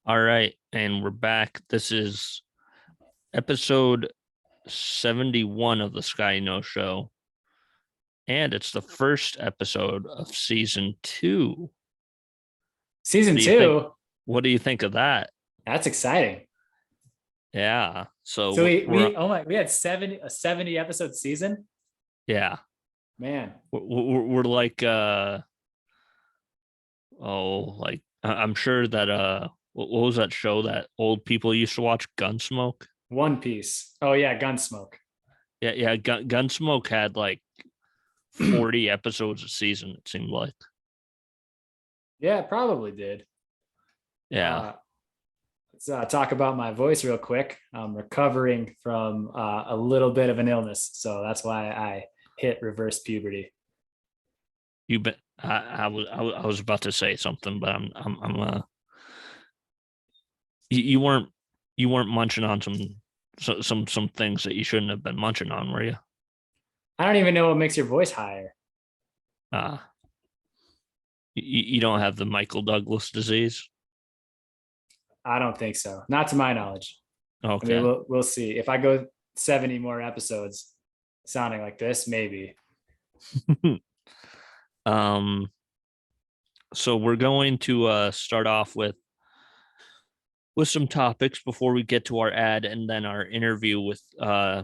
All right, and we're back. This is episode 71 of the Sky No Show, and it's the first episode of season 2. What Season do you think? two, What do you think of that? that's exciting. Yeah. So So we we're we oh my we had 70 episode season. yeah, Man, we're like like I'm sure that what was that show that old people used to watch, Gunsmoke? One Piece. Oh yeah, Gunsmoke. Yeah, Gunsmoke had like 40 episodes a season, it seemed like. Yeah, it probably did. Yeah. Uh let's talk about my voice real quick. I'm recovering from a little bit of an illness, so that's why I hit reverse puberty. You bet. I was about to say something, but I'm you weren't munching on some things that you shouldn't have been munching on, were you? I don't even know what makes your voice higher. Uh you don't have the Michael Douglas disease. I don't think so. Not to my knowledge. I mean, Okay. we'll see. If I go 70 more episodes sounding like this, maybe. um so we're going to start off with some topics before we get to our ad and then our interview with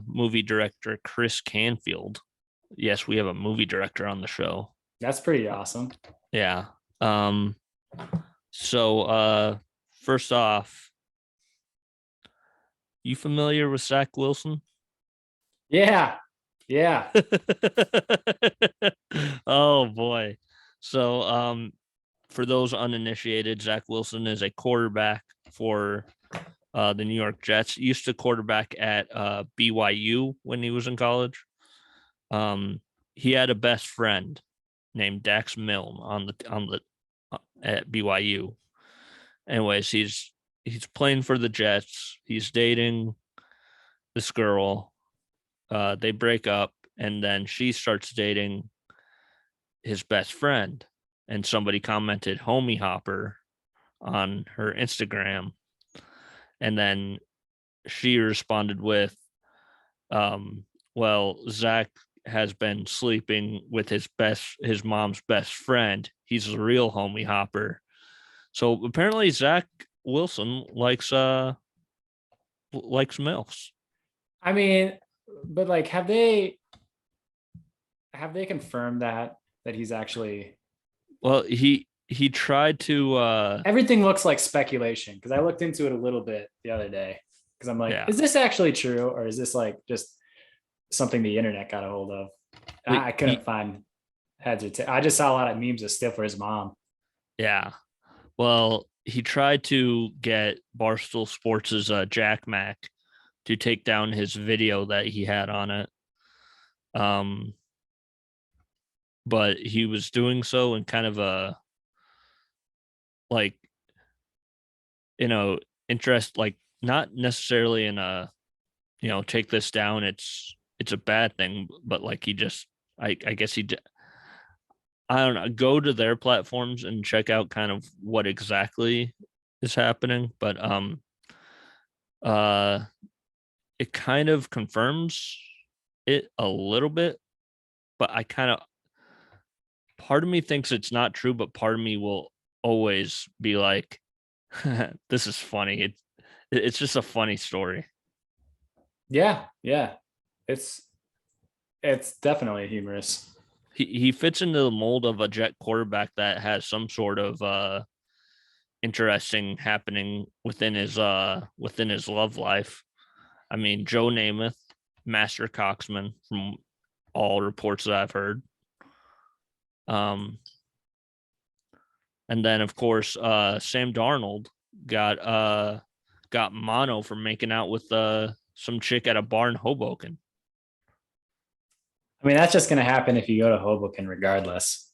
movie director Chris Canfield. Yes, we have a movie director on the show. That's pretty awesome. Yeah. Um so first off, you familiar with Zach Wilson? Yeah. Yeah. Oh boy. So for those uninitiated, Zach Wilson is a quarterback for the New York Jets. He used to quarterback at BYU when he was in college. He had a best friend named Dax Milne on the at BYU. Anyways, he's playing for the Jets. He's dating this girl. They break up, and then she starts dating his best friend. And somebody commented "homie hopper" on her Instagram, and then she responded with, "Well, Zach has been sleeping with his mom's best friend. He's a real homie hopper." So apparently Zach Wilson likes milfs. I mean, but like have they confirmed that he's actually Well, he tried to everything looks like speculation because I looked into it a little bit the other day because I'm like, yeah. is this actually true or is this like just something the internet got a hold of? I couldn't find heads or I just saw a lot of memes of Stifler's mom. Yeah. Well, he tried to get Barstool Sports' Jack Mack to take down his video that he had on it. Um, but he was doing so in kind of a like, interest, like not necessarily in a, take this down. It's a bad thing, but like he just, I guess I don't know, go to their platforms and check out kind of what exactly is happening. But uh it kind of confirms it a little bit, but I kind of, part of me thinks it's not true, but part of me will always be like, this is funny. It's just a funny story. Yeah, yeah. It's it's definitely humorous. He fits into the mold of a Jet quarterback that has some sort of interesting happening within his love life. I mean, Joe Namath, master coxman from all reports that I've heard. Um, and then of course, Sam Darnold got mono for making out with some chick at a bar in Hoboken. I mean, that's just gonna happen if you go to Hoboken regardless.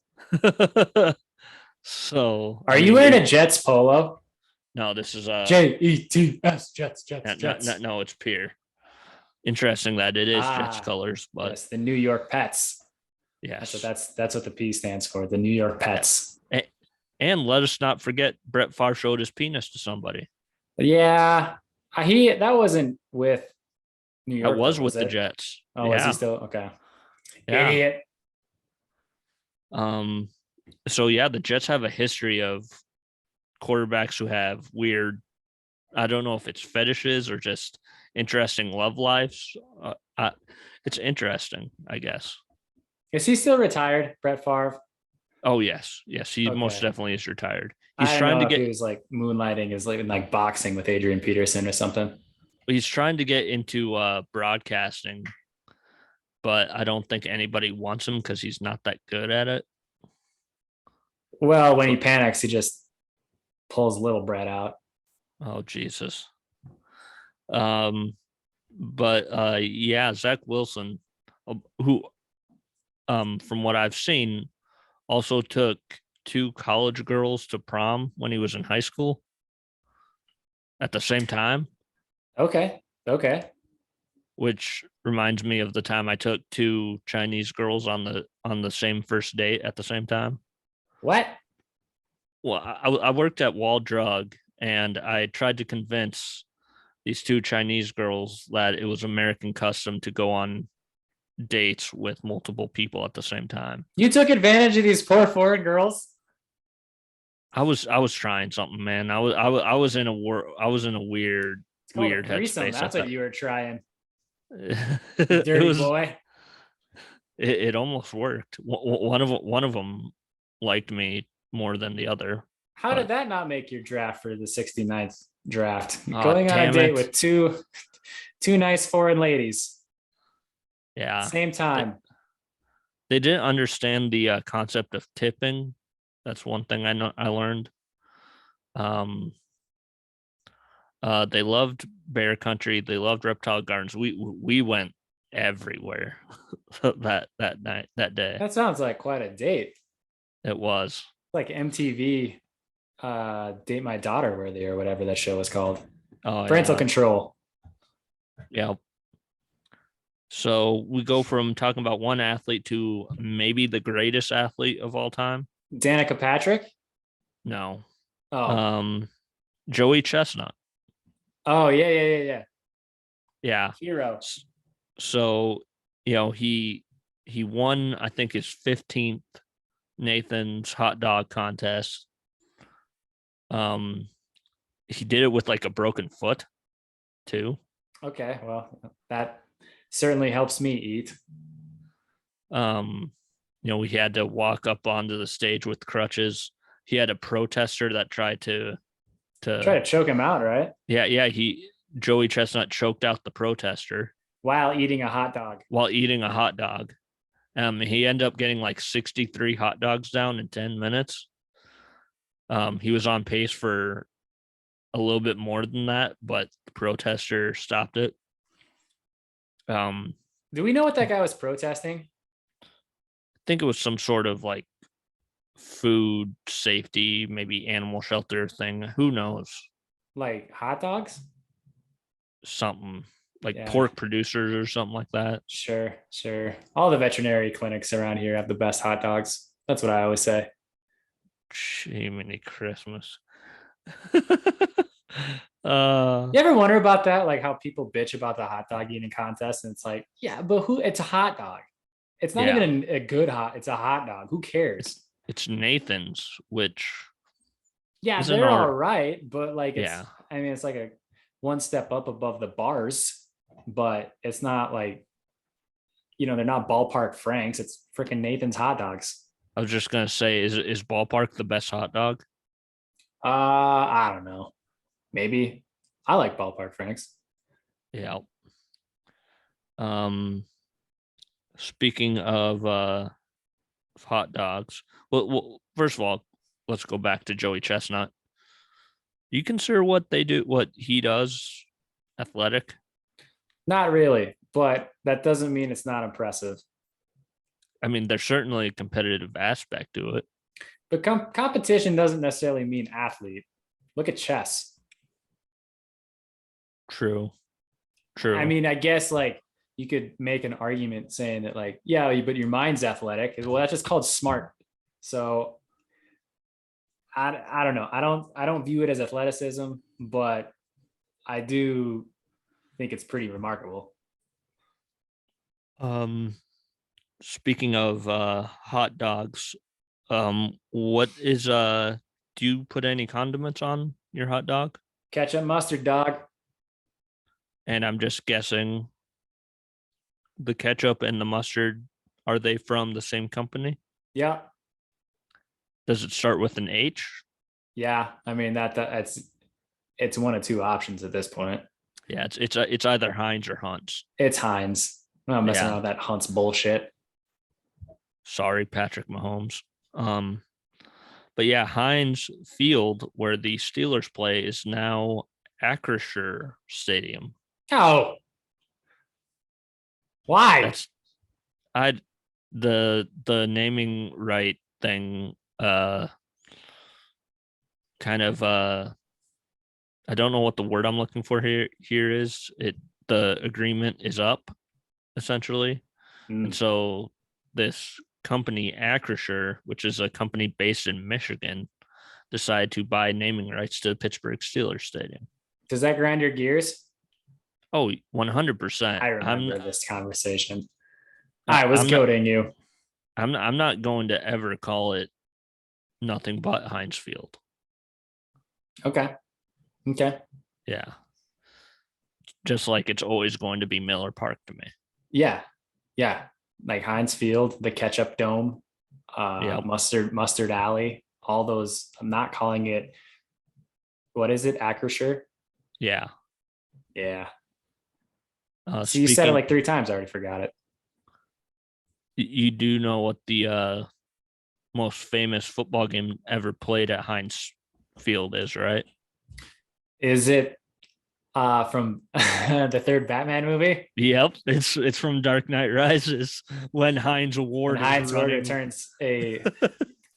So, Are you wearing a Jets polo? no, this is Jets, Jets. no, it's Pier. Interesting that it is Jets colors, but yes, the New York Pets. yes, That's what the P stands for. The New York Pets. and let us not forget Brett Favre showed his penis to somebody. Yeah, that wasn't with New That York though, was was with the it? Jets. Oh, was he Yeah. still okay? Yeah. Idiot. Um, so yeah, the Jets have a history of quarterbacks who have weird, I don't know if it's fetishes or just interesting love lives. It's interesting, I guess. Is he still retired, Brett Favre? Oh yes, yes, he most Okay. definitely is retired. I He's don't trying know to if get he was like moonlighting as like boxing with Adrian Peterson or something. he's trying to get into broadcasting, but I don't think anybody wants him because he's not that good at it. Well, when he So, panics, he just pulls little Brett out. oh Jesus. Um, but yeah, Zach Wilson, who from what I've seen, also took two college girls to prom when he was in high school at the same time, Okay. Okay. which reminds me of the time I took two Chinese girls on the same first date at the same time. What? Well, I worked at Wall Drug and I tried to convince these two Chinese girls that it was American custom to go on dates with multiple people at the same time. You took advantage of these poor foreign girls? I was trying something, man. I was in I was in a It's called a weird threesome. headspace That's at what that. you were trying, you It dirty was boy. it almost worked. One of them liked me more than the other, How did but that not make your draft for the 69th draft? oh Going on a damn date it. with two nice foreign ladies, Yeah. same They, time. they didn't understand the concept of tipping. That's one thing I learned. Um they loved Bear Country, they loved Reptile Gardens. We went everywhere that night, that day. That sounds like quite a date. It was. Like MTV Date My Daughter Worthy or whatever that show was called. Oh Parental yeah. Control. Yeah. So we go from talking about one athlete to maybe the greatest athlete of all time. Danica Patrick. No. Oh. Um Joey Chestnut. Oh, yeah, yeah, yeah, yeah. Yeah. Hero. So, he won, I think, his 15th Nathan's hot dog contest. Um he did it with like a broken foot too. Okay, well, that certainly helps me eat. Um, we had to walk up onto the stage with crutches. He had a protester that tried Try to to choke him out, right? yeah, he Joey Chestnut choked out the protester While eating a hot dog. while eating a hot dog. He ended up getting like 63 hot dogs down in 10 minutes. He was on pace for a little bit more than that, but the protester stopped it. I Do we know what that guy was protesting? think it was some sort of like food safety, maybe animal shelter thing. Who knows? Like hot dogs? Something like Yeah, pork producers or something like that. sure, sure. All the veterinary clinics around here have the best hot dogs. That's what I always say. Jiminy Christmas. You ever wonder about that? Like how people bitch about the hot dog eating contest, and it's like, yeah, but who? It's a hot dog. It's not Yeah, even a good hot. It's a hot dog. Who it's cares? it's Nathan's, which Yeah, isn't they're all our right, but like it's. yeah. I mean, it's like a one step up above the bars, but it's not like they're not ballpark Franks. It's freaking Nathan's hot dogs. I was just gonna say, is Ballpark the best hot dog? I don't know. Maybe I like ballpark Franks. Yeah. Um, speaking of hot dogs, well, first of all, let's go back to Joey Chestnut. You consider what they do, what he does, athletic? Not really, but that doesn't mean it's not impressive. I mean, there's certainly a competitive aspect to it. But competition doesn't necessarily mean athlete. Look at chess. True, I true. mean, I guess like you could make an argument saying that like, yeah, but your mind's athletic. Well, that's just called smart. So I don't know. I don't view it as athleticism, but I do think it's pretty remarkable. Speaking of hot dogs, what is do you put any condiments on your hot dog? Ketchup, mustard, dog. And I'm just guessing the ketchup and the mustard, are they from the same company? Yeah. Does it start with an H? Yeah. I mean, it's one of two options at this point. Yeah, it's either Heinz or Hunt's. It's Heinz. I'm not messing Yeah. around with that Hunt's bullshit. Sorry, Patrick Mahomes. But yeah, Heinz Field, where the Steelers play, is now Acrisure Stadium. Oh, why? That's I the naming right thing kind of I don't know what the word I'm looking for here is. The agreement is up essentially. And so this company Acrisure, which is a company based in Michigan, decided to buy naming rights to the Pittsburgh Steelers Stadium. Does that grind your gears? Oh, 100%. I remember this conversation. I was goading you. I'm not going to ever call it nothing but Heinz Field. Okay. Yeah. Just like it's always going to be Miller Park to me. Yeah. Like Heinz Field, the Ketchup Dome, Mustard Alley, all those. I'm not calling it. What is it? Acrisure? Yeah. So you said it like 3 times. I already forgot it. You do know what the most famous football game ever played at Heinz Field is, right? Is it from the third Batman movie? Yep, it's from Dark Knight Rises when Heinz Ward returns a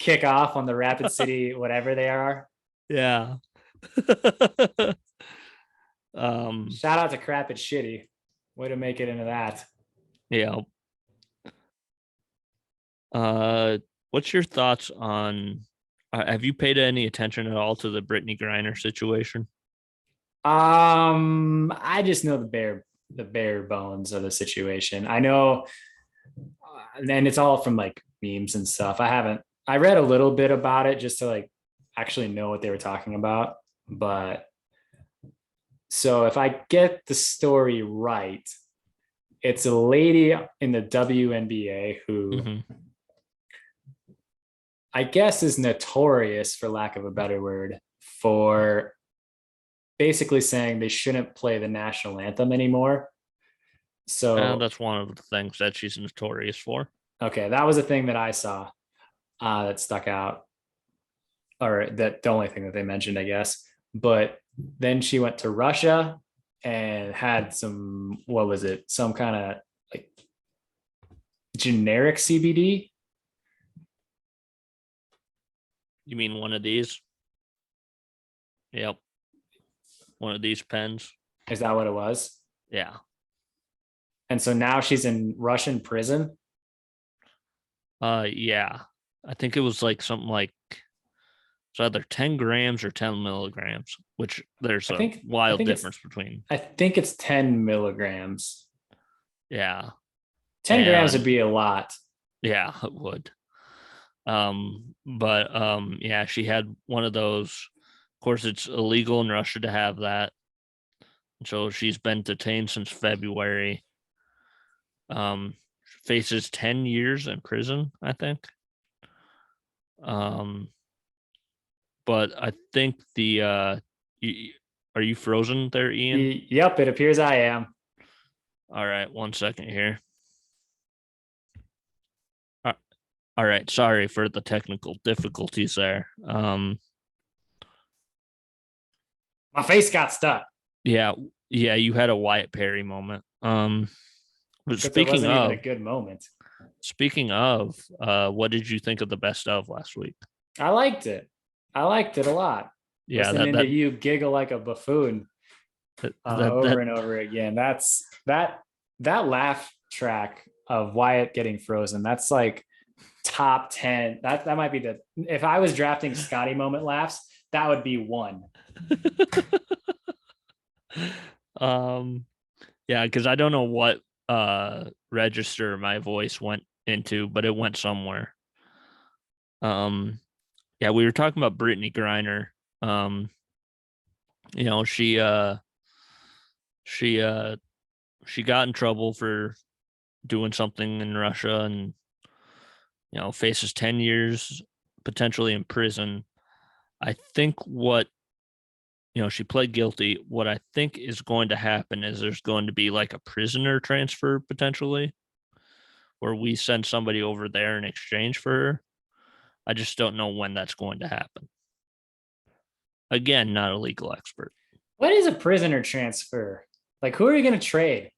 kickoff on the Rapid City, whatever they are. Yeah. Shout out to Crap It's Shitty. Way to make it into that. Yeah. What's your thoughts on? Have you paid any attention at all to the Brittany Griner situation? I just know the bare bones of the situation. I know, and it's all from like memes and stuff. I read a little bit about it just to like actually know what they were talking about. But so if I get the story right, it's a lady in the WNBA who I guess is notorious, for lack of a better word, for basically saying they shouldn't play the national anthem anymore. So that's one of the things that she's notorious for. Okay, that was a thing that I saw that stuck out, or that the only thing that they mentioned, I guess. But then she went to Russia and had some, what was it? Some kind of like generic CBD. You mean one of these? Yep. One of these pens. Is that what it was? Yeah. And so now she's in Russian prison. Yeah. I think it was like something like it's either 10 grams or 10 milligrams, which there's a wild difference between. I think it's 10 milligrams. Yeah. 10 grams would be a lot. Yeah, it would. But yeah, she had one of those. Of course, it's illegal in Russia to have that. So she's been detained since February. Faces 10 years in prison, I think. But I think are you frozen there, Ian? Yep, it appears I am. All right, 1 second here. All right, sorry for the technical difficulties there. My face got stuck. Yeah, you had a Wyatt Perry moment. But speaking of, even a good moment. Speaking of, what did you think of the best of last week? I liked it a lot. Yeah, listening to you giggle like a buffoon over and over again. That's that laugh track of Wyatt getting frozen. That's like top 10. That might be if I was drafting Scotty moment laughs, that would be one. Yeah, because I don't know what register my voice went into, but it went somewhere. Yeah, we were talking about Brittany Griner. Um, you know, she she got in trouble for doing something in Russia and faces 10 years potentially in prison. I think what she pled guilty. What I think is going to happen is there's going to be like a prisoner transfer potentially, where we send somebody over there in exchange for her. I just don't know when that's going to happen. Again, not a legal expert. What is a prisoner transfer? Like, who are you going to trade?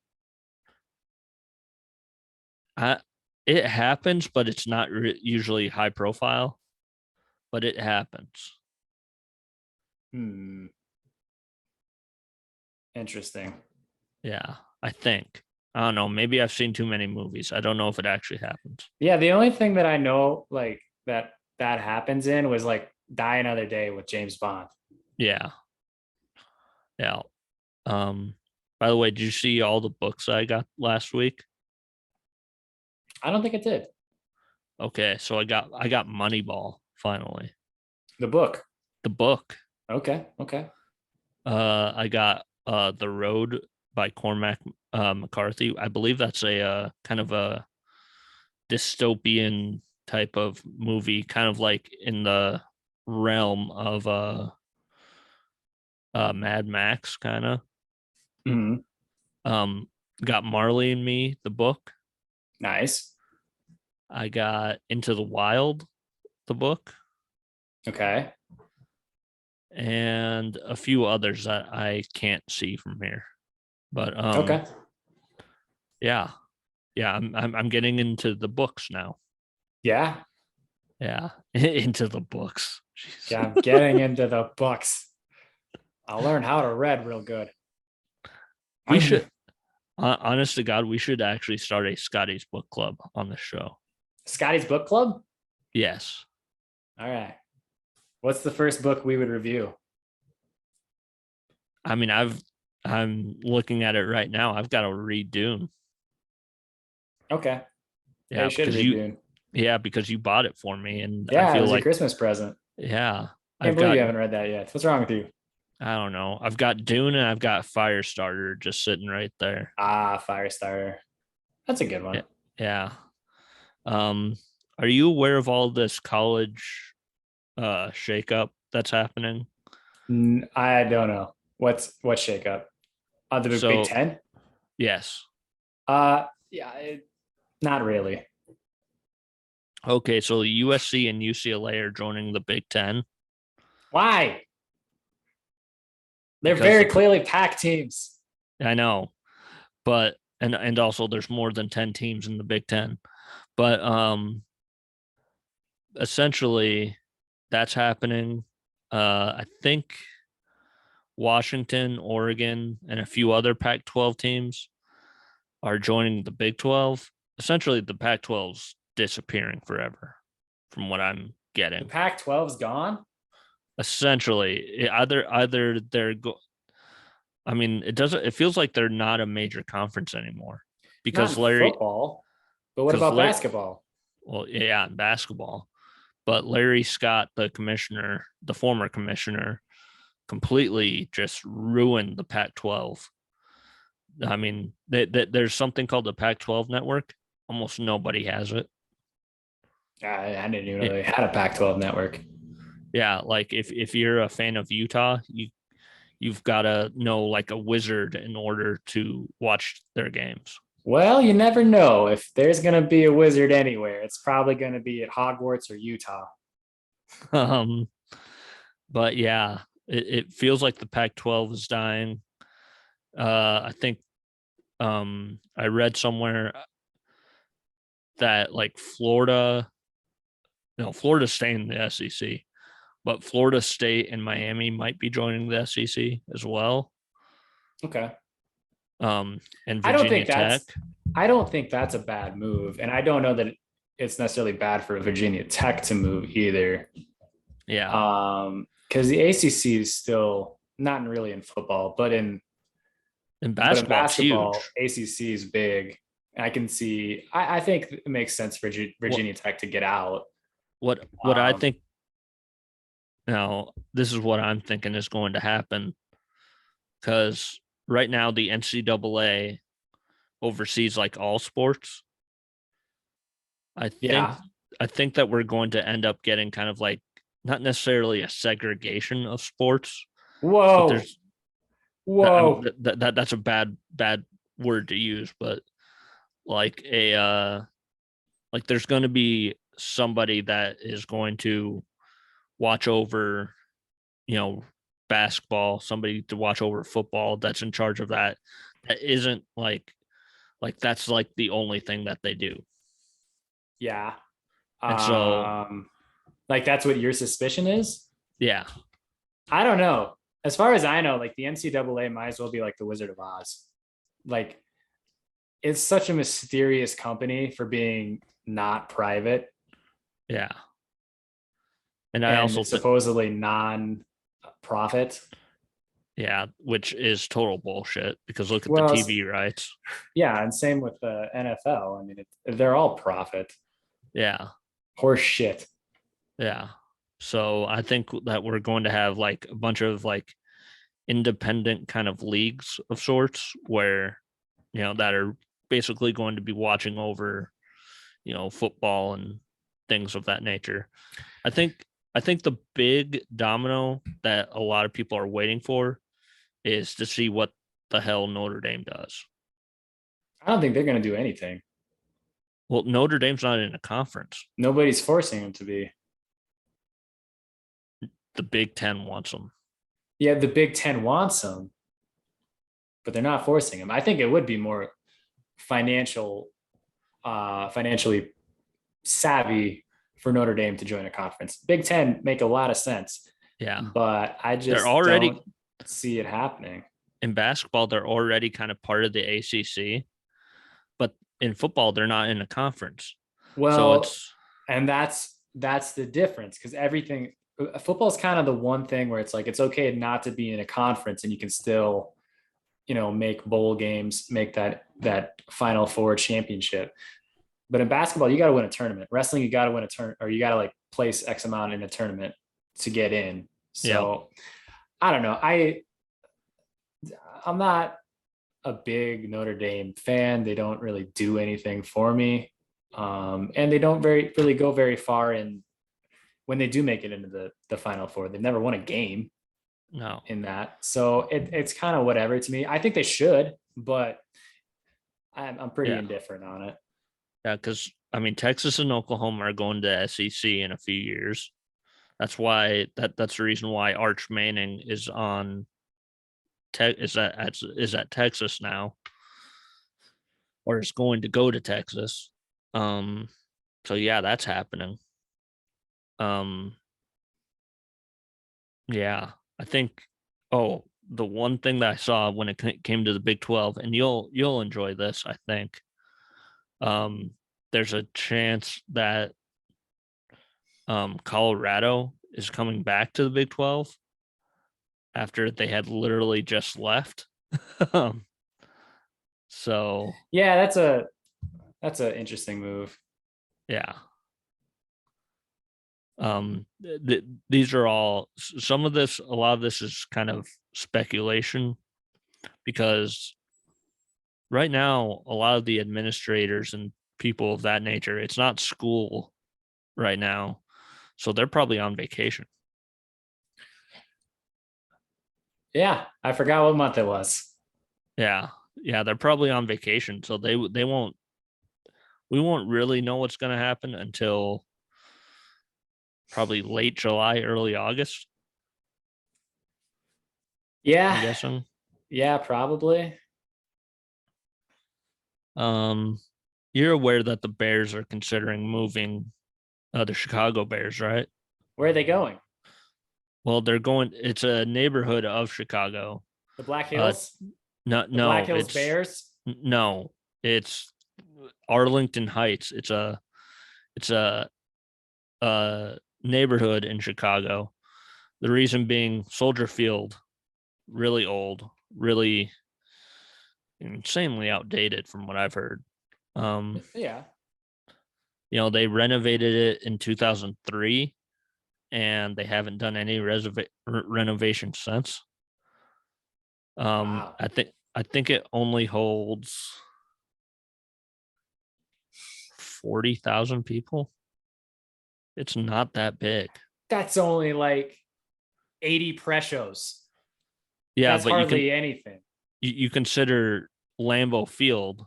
I, it happens, but it's not usually high profile, but it happens. Interesting. Yeah, I think. I don't know. Maybe I've seen too many movies. I don't know if it actually happens. Yeah, the only thing that I know like that happens in was like Die Another Day with James Bond. Yeah. Yeah. Um, by the way, did you see all the books I got last week? I don't think it did. Okay, so I got Moneyball finally. The book. The book. Okay. Okay. I got The Road by Cormac McCarthy. I believe that's a kind of a dystopian type of movie, kind of like in the realm of Mad Max kind of. Mhm. Um got Marley and Me, the book. Nice. I got Into the Wild, the book, Okay. and a few others that I can't see from here. But Okay. yeah. Yeah, I'm getting into the books now. Yeah. Yeah, into the books. Jeez. Yeah. I'm getting into the books. I'll learn how to read real good. We should, honest to God, we should actually start a Scotty's book club on the show. Scotty's book club. Yes. All right. What's the first book we would review? I mean, I'm looking at it right now. I've got to read Dune. Okay. Yeah, Yeah, you should because read Dune. because you bought it for me, and I Yeah, it feel was your like Christmas present. yeah, Can't I've believe got you haven't read that yet. What's wrong with you? I don't know. I've got Dune and I've got Firestarter just sitting right there. Ah, Firestarter. That's a good Yeah. one. Yeah. Um, are you aware of all this college shakeup that's happening? I don't know. What's Shakeup? The Big So Ten? yes. Yeah, not really. Okay, so USC and UCLA are joining the Big Ten Why? They're because very clearly pack teams. I know, but and also there's more than 10 teams in the Big Ten. But essentially that's happening. I think Washington, Oregon, and a few other Pac-12 teams are joining the Big 12. Essentially, the Pac-12's disappearing forever, from what I'm The getting. Pac-12's gone. Essentially, either they're I mean, it doesn't. It feels like they're not a major conference anymore Not in because football, but what about Larry. basketball? Well, yeah, in basketball, but Larry Scott, the commissioner, the former commissioner, completely just ruined the Pac-12. I mean, there's something called the Pac-12 network. Almost nobody has it. I didn't even know Yeah, they had a Pac-12 network. yeah, like if you're a fan of Utah, you've got to know like a wizard in order to watch their games. Well, you never know. If there's going to be a wizard anywhere, it's probably going to be at Hogwarts or Utah. Um, but yeah, it feels like the Pac-12 is dying. I think I read somewhere that like Florida, no, Florida's staying in the SEC, but Florida State and Miami might be joining the SEC as well. Okay. And I don't Virginia think Tech. that's I don't think that's a bad move. And I don't know that it's necessarily bad for Virginia Tech to move either. Yeah. Because the ACC is still not really in football, but in In But in basketball, it's basketball, huge. ACC is big. I can see. I think it makes sense for What Virginia Tech to get out. what I Um, think now, this is what I'm thinking is going to happen because right now the NCAA oversees like all sports. I think yeah. I think that we're going to end up getting kind of like not necessarily a segregation of sports, but Whoa. there's Whoa. that's a bad word to use, but like a like there's going to be somebody that is going to watch over, you know, basketball, somebody to watch over football that's in charge of that. That isn't like that's like the only thing that they do. Yeah. And so Um, like that's what your suspicion is? yeah, I don't know. As far as I know, like the NCAA might as well be like the Wizard of Oz. Like it's such a mysterious company for being not private yeah. And I also and think supposedly non-profit. yeah, which is total bullshit because look at the Well, TV rights. yeah, and same with the NFL. I mean, they're all profit. Yeah. Horse shit. Yeah. So I think that we're going to have like a bunch of like independent kind of leagues of sorts where, you know, that are basically going to be watching over, you know, football and things of that nature. I think I think the big domino that a lot of people are waiting for is to see what the hell Notre Dame does. I don't think they're going to do anything. Well, Notre Dame's not in a conference. Nobody's forcing them to be. The Big Ten wants them. Yeah, the Big Ten wants them, but they're not forcing them. I think it would be more financially savvy for Notre Dame to join a conference. Big Ten make a lot of sense, Yeah. but I They're just don't already see it happening. in basketball, they're already kind of part of the ACC, but in football, they're not in a conference. So Well, it's and that's the difference because everything football is kind of the one thing where it's like it's okay not to be in a conference and you can still make bowl games, make that Final Four championship. But in basketball, you got to win a tournament. Wrestling, you got to win a turn, or you got to like place X amount in a tournament to get in. yeah, So I don't know. I'm not a big Notre Dame fan. They don't really do anything for me, and they don't really go very far in when they do make it into the Final Four. They've never won a game no, in that, so it's kind of whatever to me. I think they should, but I'm pretty yeah, indifferent on it. yeah. Because I mean, Texas and Oklahoma are going to SEC in a few years. That's the reason why Arch Manning is on is at Texas now, or is going to go to Texas. Um, so yeah, that's happening. Um, yeah, I think. Oh, the one thing that I saw when it came to the Big 12, and you'll enjoy this, I think. Um, there's a chance that Colorado is coming back to the Big 12 after they had literally just left. um, so Yeah, that's an interesting move. yeah, these are all some of this. A lot of this is kind of speculation because right now a lot of the administrators and people of that nature, it's not school right now, so they're probably on vacation. Yeah, I forgot what month it was. Yeah, yeah, they're probably on vacation, so they won't we won't really know what's going to happen until probably late July, early August. Yeah, I'm guessing. yeah, probably. Um, you're aware that the Bears are considering moving the Chicago Bears, right? Where are they going? Well, they're going. It's a neighborhood of Chicago. The Black Uh, Hills? no, The Black no, Hills Bears? no, it's Arlington Heights. It's a neighborhood in Chicago. The reason being Soldier Field, really old, really. insanely outdated from what I've heard. Yeah. They renovated it in 2003 and they haven't done any renovation since. Wow. I think it only holds 40,000 people. It's not that big. That's only like 80 press shows. Yeah, That's but hardly anything. you consider Lambeau Field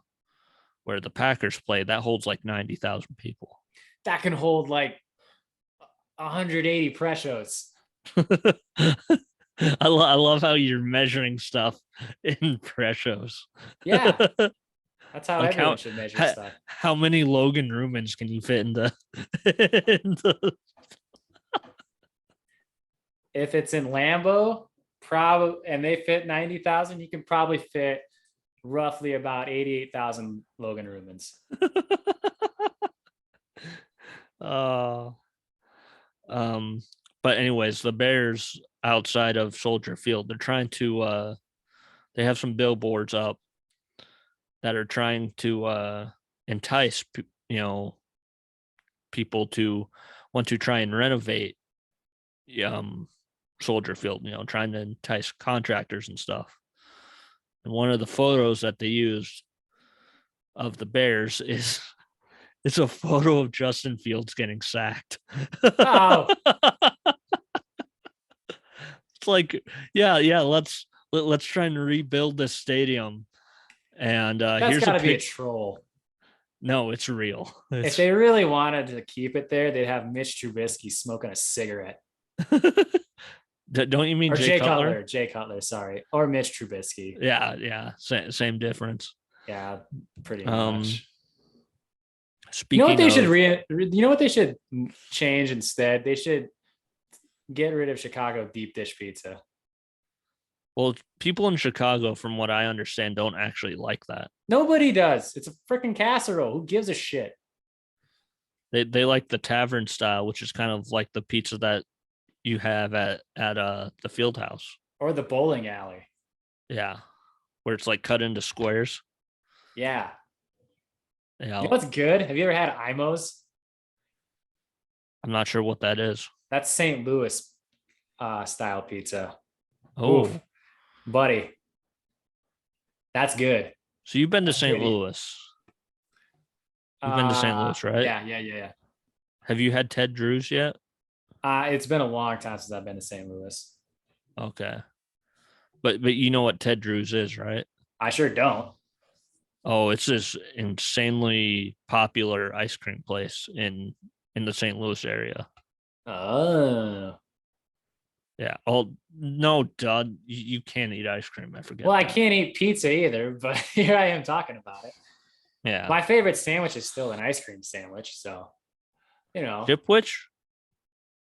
where the Packers play, that holds like 90,000 people. That can hold like 180 press shows. I love how you're measuring stuff in pressures. Yeah. That's how Like everyone should measure stuff. how many Logan Rumens can you fit into If it's in Lambeau, probably, and they fit 90,000, you can probably fit roughly about 88,000 Logan Rumens. But anyways, the Bears outside of Soldier Field, they're trying to they have some billboards up that are trying to entice people to want to try and renovate Soldier Field, trying to entice contractors and stuff. And one of the photos that they used of the Bears is it's a photo of Justin Fields getting sacked. Oh. It's like, yeah, let's try and rebuild this stadium. And that's got to be a troll. No, it's real. If they really wanted to keep it there, they'd have Mitch Trubisky smoking a cigarette. Don't you mean or Jay Cutler? Jay Cutler, sorry, or Mitch Trubisky. Yeah, same difference. Yeah, pretty much. Speaking, you know what they should change instead? They should get rid of Chicago deep dish pizza. Well, people in Chicago, from what I understand, don't actually like that. Nobody does. It's a freaking casserole. Who gives a shit? They like the tavern style, which is kind of like the pizza that you have at the field house or the bowling alley. Yeah, where it's like cut into squares. Yeah. You know what's good? Have you ever had Imo's? I'm not sure what that is. That's St. Louis style pizza. Oh, oof, buddy, that's good. So you've been to St. Louis. You've been to St. Louis, right? Yeah. Have you had Ted Drew's yet? It's been a long time since I've been to St. Louis. Okay. But you know what Ted Drew's is, right? I sure don't. Oh, it's this insanely popular ice cream place in the St. Louis area. Oh. Yeah. Oh, no, Doug, you can't eat ice cream. I forget. Well, I can't eat pizza either, but here I am talking about it. Yeah. My favorite sandwich is still an ice cream sandwich. So, Chipwich?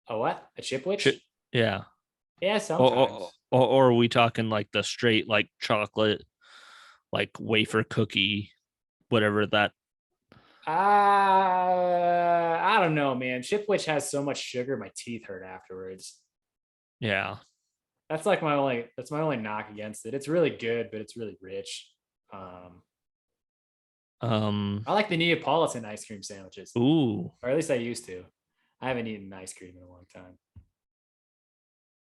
A what? A chipwich? Yeah. Yeah, sometimes. Or are we talking like the straight, like chocolate, like wafer cookie, whatever that? I don't know, man. Chipwich has so much sugar, my teeth hurt afterwards. Yeah. That's my only knock against it. It's really good, but it's really rich. I like the Neapolitan ice cream sandwiches. Ooh. Or at least I used to. I haven't eaten ice cream in a long time.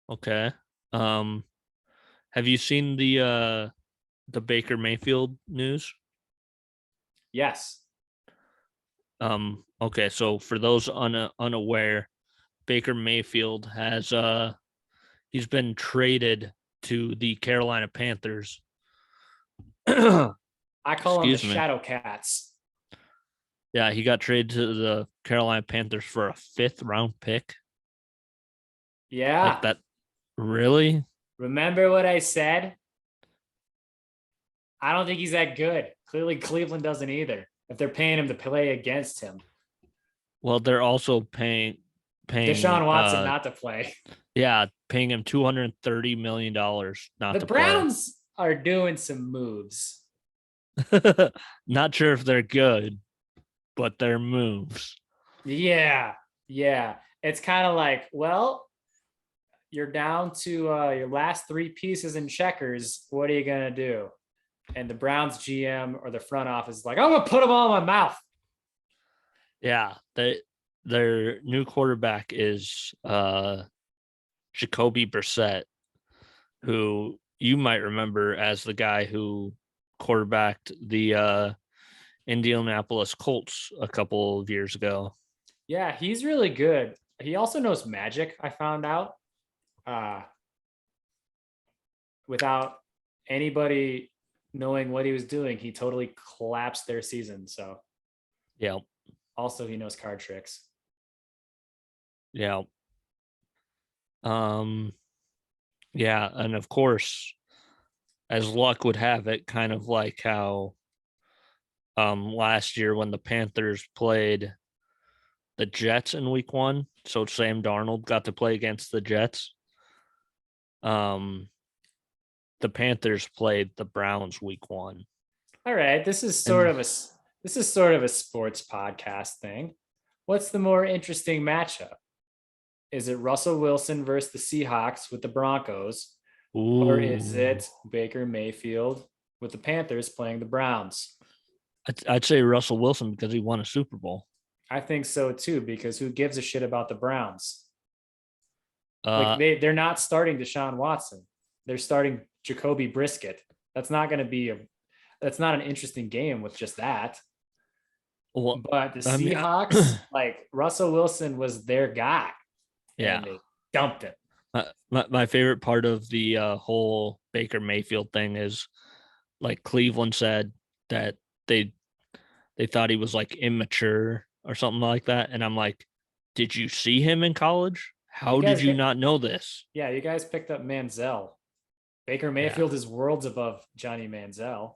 Okay. Have you seen the Baker Mayfield news? Yes. Okay, so for those unaware, Baker Mayfield has he's been traded to the Carolina Panthers. I call them the Shadow Cats. Yeah, he got traded to the Carolina Panthers for a 5th round pick. Yeah. Like that. Really? Remember what I said? I don't think he's that good. Clearly, Cleveland doesn't either. If they're paying him to play against him. Well, they're also paying Deshaun Watson not to play. Yeah, paying him $230 million not to play. The Browns are doing some moves. Not sure if they're good, but they're moves. Yeah. It's kind of like, well, you're down to your last 3 pieces in checkers. What are you going to do? and the Browns GM or the front office is like, I'm gonna put them all in my mouth. Yeah, their new quarterback is Jacoby Brissett, who you might remember as the guy who quarterbacked the Indianapolis Colts a couple of years ago. Yeah, he's really good. He also knows magic, I found out. Without anybody knowing what he was doing, he totally collapsed their season. So Yeah, also he knows card tricks. yeah. Yeah, and of course, as luck would have it, kind of like how last year when the Panthers played the Jets in week 1, so Sam Darnold got to play against the Jets. The Panthers played the Browns week 1. All right, this is sort of a sports podcast thing. What's the more interesting matchup? Is it Russell Wilson versus the Seahawks with the Broncos? Ooh. Or is it Baker Mayfield with the Panthers playing the Browns? I'd say Russell Wilson because he won a Super Bowl. I think so too, because who gives a shit about the Browns? Like they're not starting Deshaun Watson. They're starting Jacoby Brisket. That's not an interesting game with just that. Well, but the Seahawks, like Russell Wilson was their guy. Yeah. And they dumped him. My favorite part of the whole Baker Mayfield thing is like Cleveland said that they thought he was like immature or something like that. And I'm like, did you see him in college? How did you not know this? Yeah, you guys picked up Manziel. Baker Mayfield is worlds above Johnny Manziel.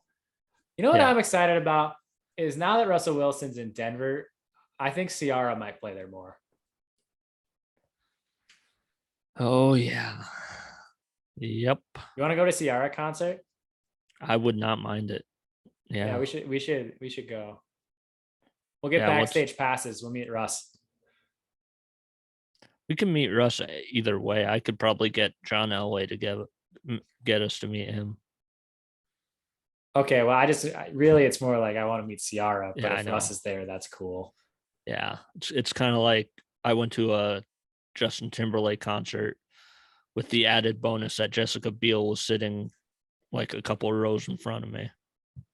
You know what I'm excited about is now that Russell Wilson's in Denver, I think Ciara might play there more. Oh yeah. Yep. You want to go to Ciara concert? I would not mind it. Yeah. We should go. We'll get backstage passes. We'll meet Russ. We can meet Russ either way. I could probably get John Elway to get us to meet him. Okay, well, it's more like I want to meet Ciara, but if Russ is there, that's cool. Yeah, it's kind of like I went to a Justin Timberlake concert with the added bonus that Jessica Biel was sitting like a couple of rows in front of me.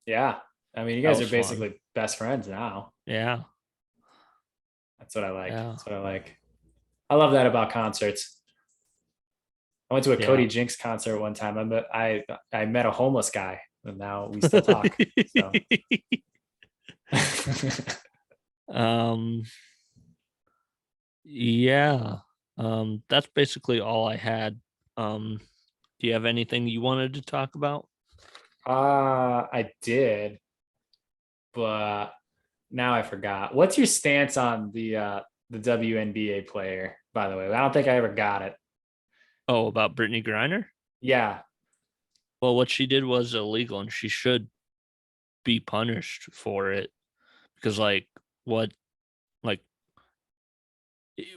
Yeah, I mean, you guys are basically best friends now. Yeah, that's what I like. Yeah. That's what I like. I love that about concerts. I went to a Cody Jinks concert one time. I met a homeless guy, and now we still talk. So. Yeah. That's basically all I had. Do you have anything you wanted to talk about? I did, but now I forgot. What's your stance on the WNBA player, by the way? I don't think I ever got it. Oh, about Brittany Griner? Yeah. Well, what she did was illegal and she should be punished for it because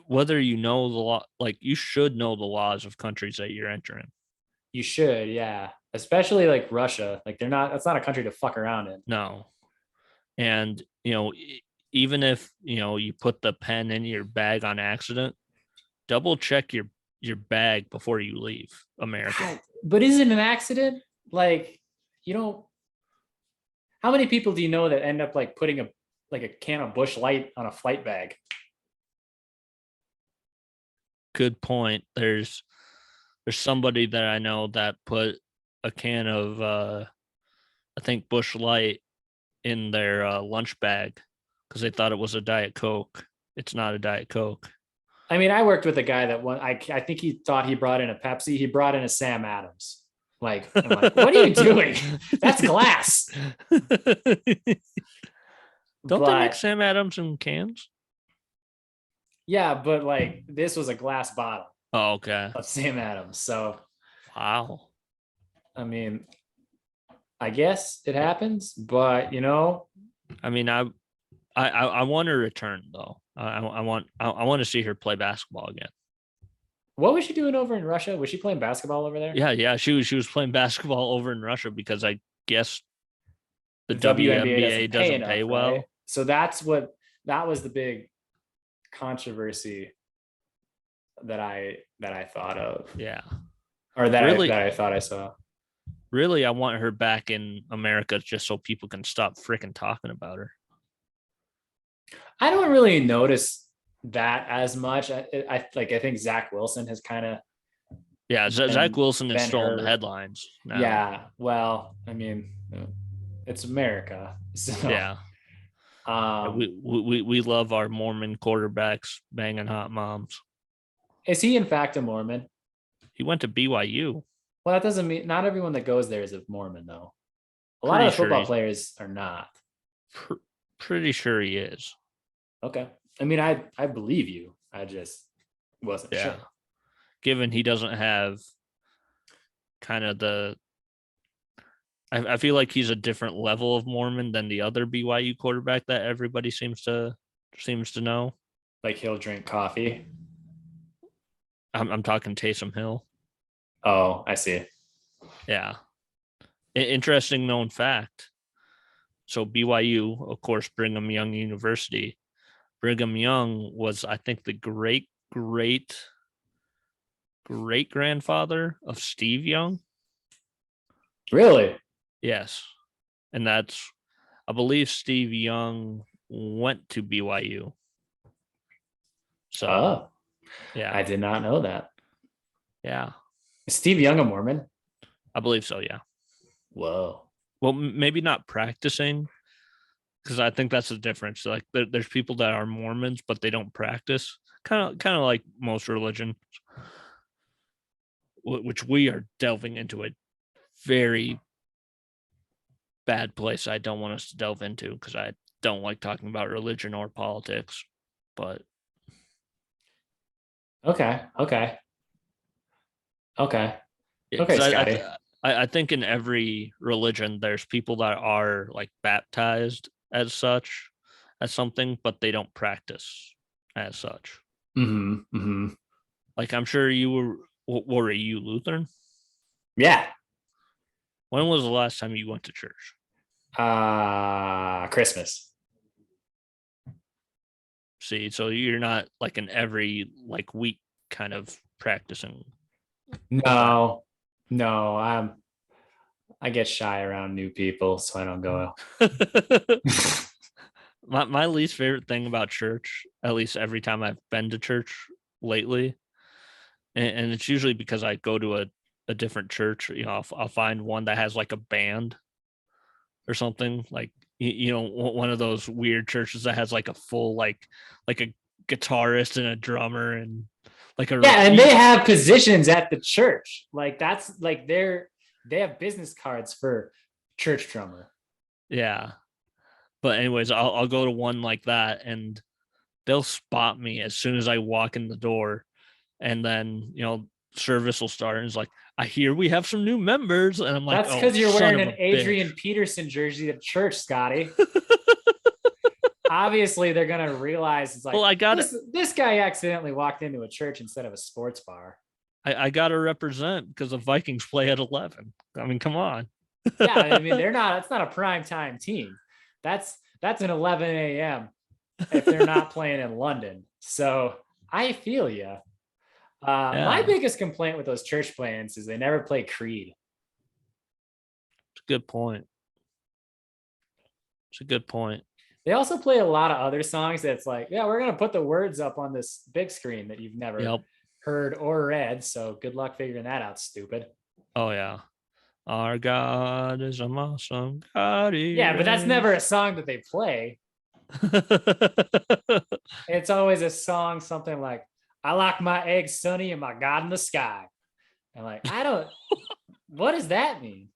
whether you know the law, like you should know the laws of countries that you're entering. You should, yeah. Especially like Russia. Like that's not a country to fuck around in. No. And, even if, you put the pen in your bag on accident, double check your bag before you leave America. God, but is it an accident? Like, how many people do you know that end up like putting a can of Busch Light on a flight bag? Good point. There's somebody that I know that put a can of I think Busch Light in their lunch bag because they thought it was a Diet Coke. It's not a Diet Coke. I mean, I worked with a guy that I think he thought he brought in a Pepsi. He brought in a Sam Adams. I'm like, what are you doing? That's glass. Don't they make Sam Adams in cans? Yeah, but like this was a glass bottle. Oh, okay. Of Sam Adams. So, wow. I mean, I guess it happens, but I mean, I want her return though. I want to see her play basketball again. What was she doing over in Russia? Was she playing basketball over there? Yeah. She was playing basketball over in Russia because I guess the WNBA WNBA doesn't enough, pay right? well. So that was the big controversy that I thought of, Yeah. or that Really, I thought I saw. really, I want her back in America just so people can stop freaking talking about her. I don't really notice that as much. I think Zach Wilson has kind of Zach Wilson is been still in the her. headlines now. Yeah, well, I mean, it's America, so Yeah. We love our Mormon quarterbacks banging hot moms. is he in fact a Mormon? He went to BYU. Well, that doesn't mean not everyone that goes there is a Mormon, though. A lot Pretty of the sure football players are not. Pretty sure he is. Okay. I mean, I believe you. I just wasn't sure. Given he doesn't have kind of I feel like he's a different level of Mormon than the other BYU quarterback that everybody seems to know. Like he'll drink coffee. I'm talking Taysom Hill. Oh, I see. Yeah. Interesting known fact. So BYU, of course, Brigham Young University. Brigham Young was, I think, the great grandfather of Steve Young. Really? Yes. And that's, I believe Steve Young went to BYU. So, yeah. I did not know that. Yeah. Is Steve Young a Mormon? I believe so, yeah. Whoa. Well, maybe not practicing, because I think that's the difference. Like there's people that are Mormons, but they don't practice. Kind of like most religions, which we are delving into a very bad place I don't want us to delve into, because I don't like talking about religion or politics. But Okay, Scotty. I think in every religion there's people that are like baptized as such, as something, but they don't practice as such. Like I'm sure you were. What were you, Lutheran? Yeah. When was the last time you went to church? Christmas. See, so you're not like an every like week kind of practicing. No, I get shy around new people, so I don't go. my least favorite thing about church, at least every time I've been to church lately, and it's usually because I go to a different church. You know, I'll find one that has like a band or something, like one of those weird churches that has like a full like a guitarist and a drummer and like a and they have positions at the church. Like that's like they have business cards for church drummer. Yeah. But anyways, I'll go to one like that and they'll spot me as soon as I walk in the door. And then, service will start and it's like, I hear we have some new members. And I'm like, that's because you're wearing an Adrian Peterson jersey to church, Scotty. Obviously, they're going to realize it's like, well, I got this guy accidentally walked into a church instead of a sports bar. I got to represent because the Vikings play at 11. I mean, come on. Yeah, I mean, it's not a prime time team. That's an 11 a.m. if they're not playing in London. So I feel you. My biggest complaint with those church plans is they never play Creed. It's a good point. They also play a lot of other songs that's like, yeah, we're going to put the words up on this big screen that you've never heard or read. So good luck figuring that out, stupid. Oh, yeah. Our God is an awesome God. Yeah, but that's never a song that they play. It's always a song, something like, I like my eggs sunny and my God in the sky. And like, what does that mean?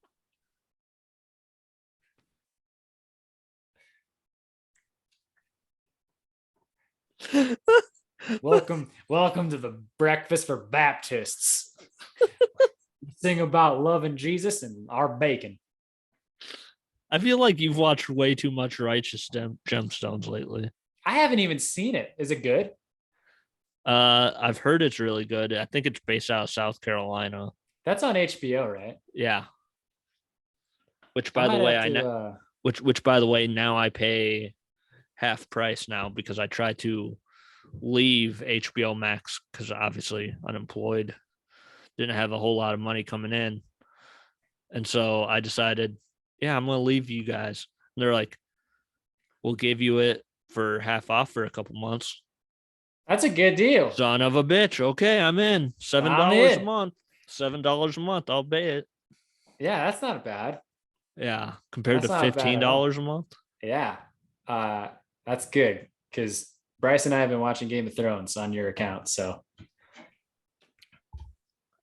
Welcome to the Breakfast for Baptists. Sing about loving Jesus and our bacon. I feel like you've watched way too much Righteous Gemstones lately. I haven't even seen it. Is it good? I've heard it's really good. I think it's based out of South Carolina. That's on HBO, right? Yeah. Which, by the way, which by the way, now I pay half price now because I try to leave HBO Max because obviously unemployed, didn't have a whole lot of money coming in. And so I decided, yeah, I'm going to leave you guys. And they're like, we'll give you it for half off for a couple months. That's a good deal. Son of a bitch. Okay, I'm in. I'm $7 a in. month. $7 a month. I'll pay it. Yeah, that's not bad. Yeah, compared That's to not bad at all. $15 a month. Yeah. That's good because Bryce and I have been watching Game of Thrones on your account. So,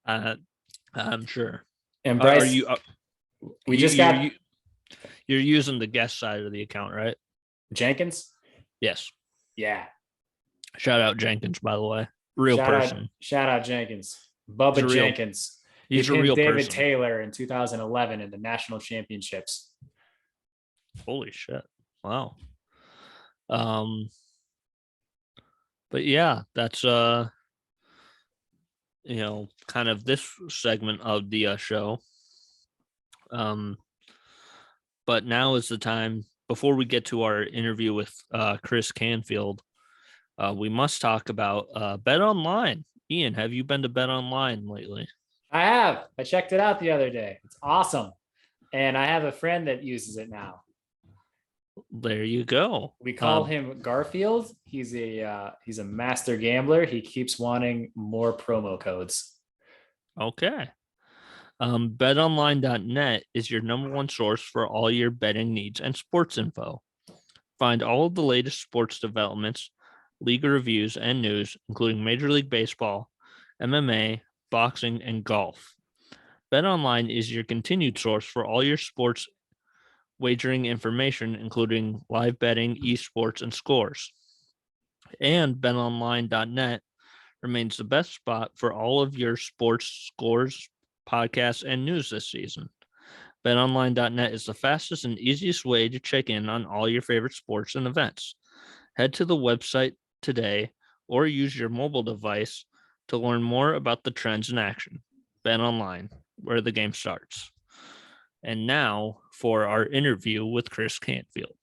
I'm sure. and Are Bryce, you? we just got You're using the guest side of the account, right? Jenkins. Yes. Yeah. Shout out Jenkins, by the way. Real person. Shout out Jenkins. Bubba Jenkins. He He's a pinned real David person. Taylor in 2011 in the national championships. Holy shit. Wow. But yeah, that's kind of this segment of the show. But now is the time, before we get to our interview with Chris Canfield, we must talk about Bet Online. Ian, have you been to Bet Online lately? I have. I checked it out the other day. It's awesome. And I have a friend that uses it now. There you go. We call him Garfield. He's a master gambler. He keeps wanting more promo codes. Okay. BetOnline.net is your number one source for all your betting needs and sports info. Find all of the latest sports developments, league reviews, and news, including Major League Baseball, MMA, boxing, and golf. BetOnline is your continued source for all your sports wagering information, including live betting, esports, and scores. And BetOnline.net remains the best spot for all of your sports scores, podcasts, and news this season. BetOnline.net is the fastest and easiest way to check in on all your favorite sports and events. Head to the website today or use your mobile device to learn more about the trends in action. BetOnline, where the game starts. And now for our interview with Chris Canfield.